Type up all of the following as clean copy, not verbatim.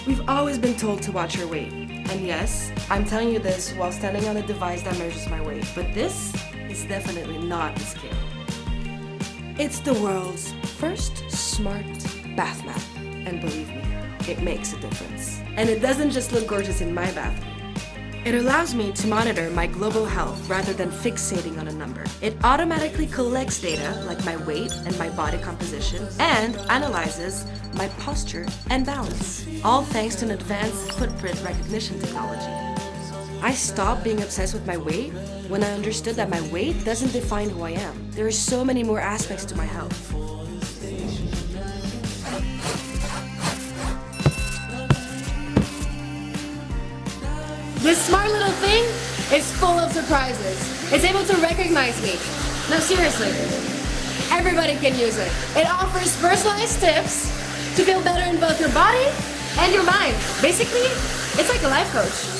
We've always been told to watch our weight. And yes, I'm telling you this while standing on a device that measures my weight. But this is definitely not a scale. It's the world's first smart bath mat. And believe me, it makes a difference. And it doesn't just look gorgeous in my bathroom. It allows me to monitor my global health rather than fixating on a number. It automatically collects data like my weight and my body composition and analyzes my posture and balance, all thanks to an advanced footprint recognition technology. I stopped being obsessed with my weight when I understood that my weight doesn't define who I am. There are so many more aspects to my health. This smart little thing is full of surprises. It's able to recognize me. No, seriously, everybody can use it. It offers personalized tips to feel better in both your body and your mind. Basically, it's like a life coach.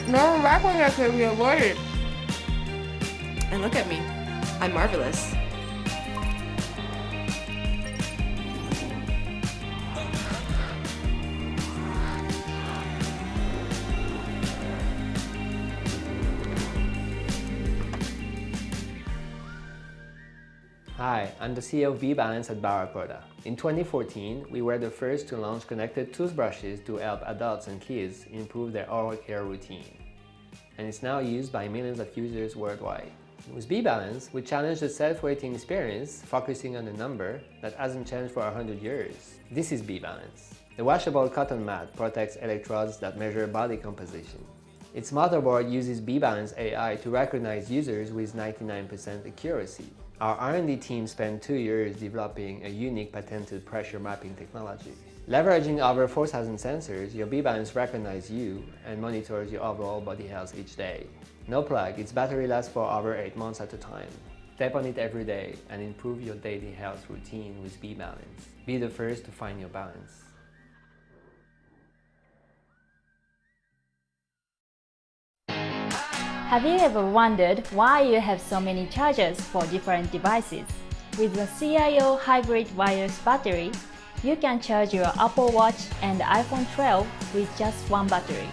No recognition can be avoided. And look at me, I'm marvelous. Hi, I'm the CEO of B-Balance at Barracuda. In 2014, we were the first to launch connected toothbrushes to help adults and kids improve their oral care routine. And it's now used by millions of users worldwide. With B-Balance, we challenge the self-rating experience, focusing on a number that hasn't changed for 100 years. This is B-Balance. The washable cotton mat protects electrodes that measure body composition. Its motherboard uses B-Balance AI to recognize users with 99% accuracy. Our R&D team spent 2 years developing a unique patented pressure mapping technology. Leveraging over 4,000 sensors, your B-Balance recognizes you and monitors your overall body health each day. No plug, its battery lasts for over 8 months at a time. Tap on it every day and improve your daily health routine with B-Balance. Be the first to find your balance. Have you ever wondered why you have so many chargers for different devices? With the CIO hybrid wireless battery, you can charge your Apple Watch and iPhone 12 with just one battery.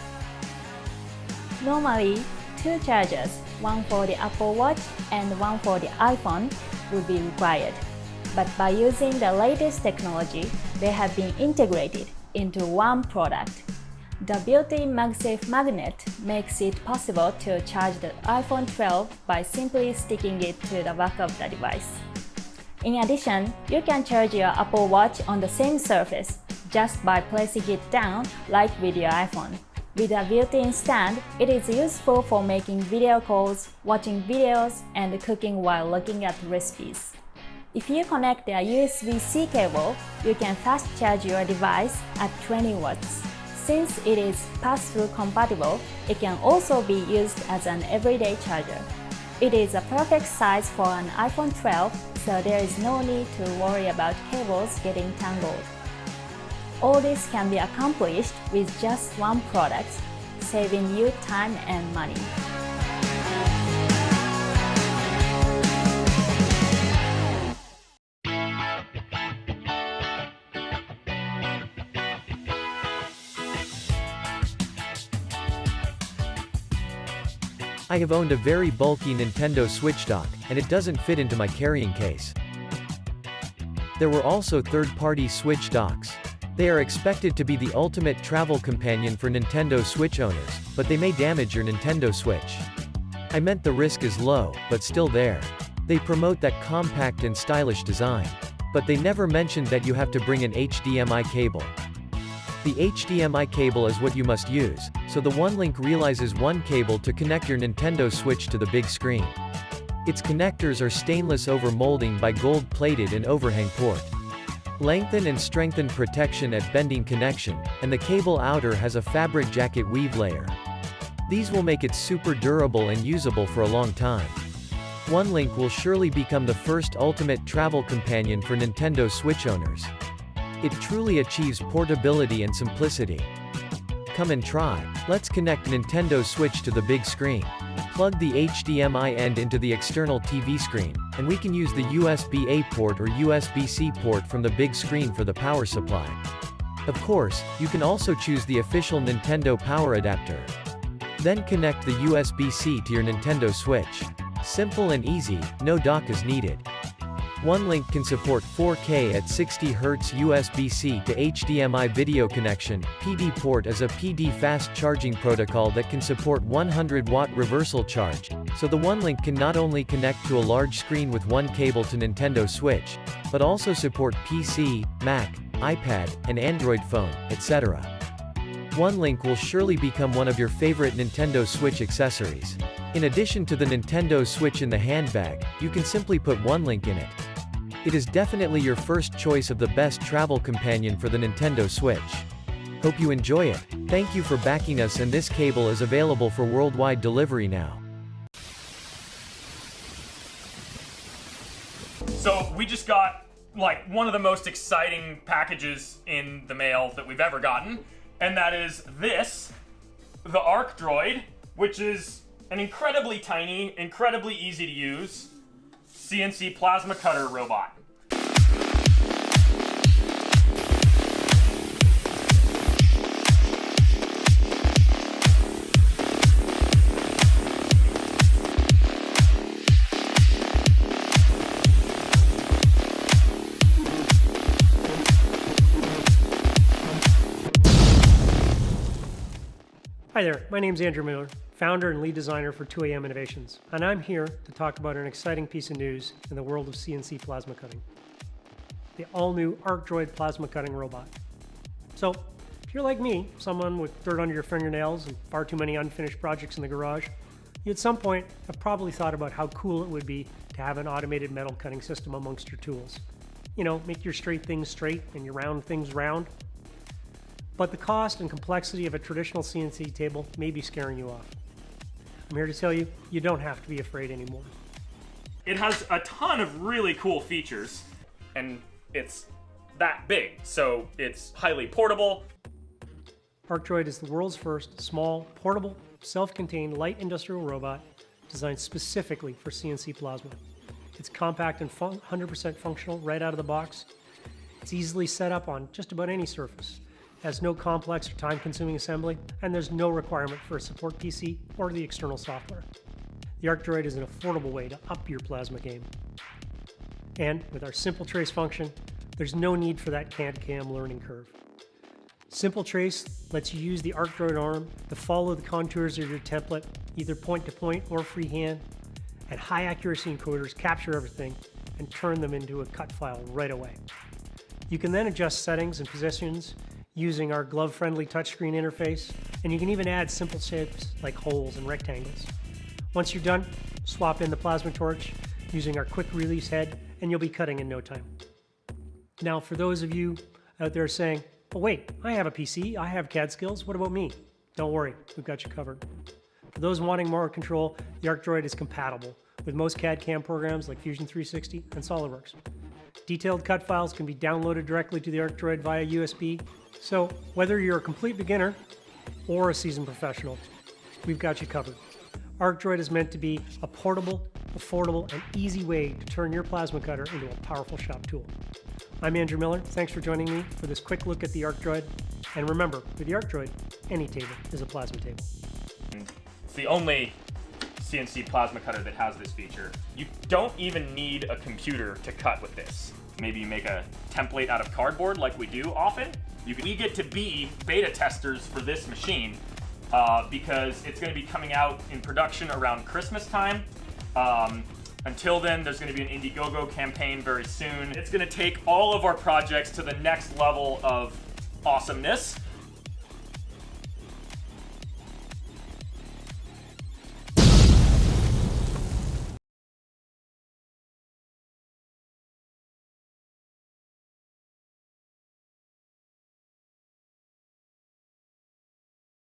Normally, 2 chargers, one for the Apple Watch and one for the iPhone, would be required. But by using the latest technology, they have been integrated into one product. The built-in MagSafe magnet makes it possible to charge the iPhone 12 by simply sticking it to the back of the device. In addition, you can charge your Apple Watch on the same surface just by placing it down like with your iPhone. With a built-in stand, it is useful for making video calls, watching videos, and cooking while looking at recipes. If you connect a USB-C cable, you can fast charge your device at 20 watts. Since it is pass-through compatible, it can also be used as an everyday charger. It is a perfect size for an iPhone 12, so there is no need to worry about cables getting tangled. All this can be accomplished with just one product, saving you time and money. I have owned a very bulky Nintendo Switch dock, and it doesn't fit into my carrying case. There were also third-party Switch docks. They are expected to be the ultimate travel companion for Nintendo Switch owners, but they may damage your Nintendo Switch. I meant the risk is low, but still there. They promote that compact and stylish design. But they never mentioned that you have to bring an HDMI cable. The HDMI cable is what you must use, so the OneLink realizes one cable to connect your Nintendo Switch to the big screen. Its connectors are stainless over molding by gold-plated and overhang port. Lengthen and strengthen protection at bending connection, and the cable outer has a fabric jacket weave layer. These will make it super durable and usable for a long time. OneLink will surely become the first ultimate travel companion for Nintendo Switch owners. It truly achieves portability and simplicity. Come and try. Let's connect Nintendo Switch to the big screen. Plug the HDMI end into the external TV screen, and we can use the USB-A port or USB-C port from the big screen for the power supply. Of course, you can also choose the official Nintendo power adapter. Then connect the USB-C to your Nintendo Switch. Simple and easy, no dock is needed. One link can support 4K at 60 Hz USB-C to HDMI video connection. PD port is a PD fast charging protocol that can support 100-watt reversal charge, so the one link can not only connect to a large screen with one cable to Nintendo Switch, but also support PC, Mac, iPad, and Android phone, etc. One link will surely become one of your favorite Nintendo Switch accessories. In addition to the Nintendo Switch in the handbag, you can simply put one link in it. It is definitely your first choice of the best travel companion for the Nintendo Switch. Hope you enjoy it. Thank you for backing us, and this cable is available for worldwide delivery now. So we just got like one of the most exciting packages in the mail that we've ever gotten, and that is this, the Arc Droid, which is an incredibly tiny, incredibly easy to use CNC plasma cutter robot. Hi there, my name's Andrew Miller, founder and lead designer for 2AM Innovations, and I'm here to talk about an exciting piece of news in the world of CNC plasma cutting. The all-new Arc Droid plasma cutting robot. So, if you're like me, someone with dirt under your fingernails and far too many unfinished projects in the garage, you at some point have probably thought about how cool it would be to have an automated metal cutting system amongst your tools. You know, make your straight things straight and your round things round. But the cost and complexity of a traditional CNC table may be scaring you off. I'm here to tell you, you don't have to be afraid anymore. It has a ton of really cool features, and it's that big, so it's highly portable. Arc Droid is the world's first small, portable, self-contained light industrial robot designed specifically for CNC plasma. It's compact and 100% functional right out of the box. It's easily set up on just about any surface. Has no complex or time-consuming assembly, and there's no requirement for a support PC or the external software. The Arc Droid is an affordable way to up your plasma game. And with our Simple Trace function, there's no need for that CAD/CAM learning curve. Simple Trace lets you use the Arc Droid arm to follow the contours of your template, either point-to-point or freehand, and high-accuracy encoders capture everything and turn them into a cut file right away. You can then adjust settings and positions using our glove-friendly touchscreen interface, and you can even add simple shapes like holes and rectangles. Once you're done, swap in the plasma torch using our quick release head, and you'll be cutting in no time. Now, for those of you out there saying, oh wait, I have a PC, I have CAD skills, what about me? Don't worry, we've got you covered. For those wanting more control, the Arc Droid is compatible with most CAD/CAM programs like Fusion 360 and SolidWorks. Detailed cut files can be downloaded directly to the Arc Droid via USB. So whether you're a complete beginner or a seasoned professional, we've got you covered. Arc Droid is meant to be a portable, affordable, and easy way to turn your plasma cutter into a powerful shop tool. I'm Andrew Miller. Thanks for joining me for this quick look at the Arc Droid. And remember, with the Arc Droid, any table is a plasma table. It's the only CNC plasma cutter that has this feature. You don't even need a computer to cut with this. Maybe you make a template out of cardboard like we do often. We get to be beta testers for this machine because it's going to be coming out in production around Christmas time. Until then, there's going to be an Indiegogo campaign very soon. It's going to take all of our projects to the next level of awesomeness.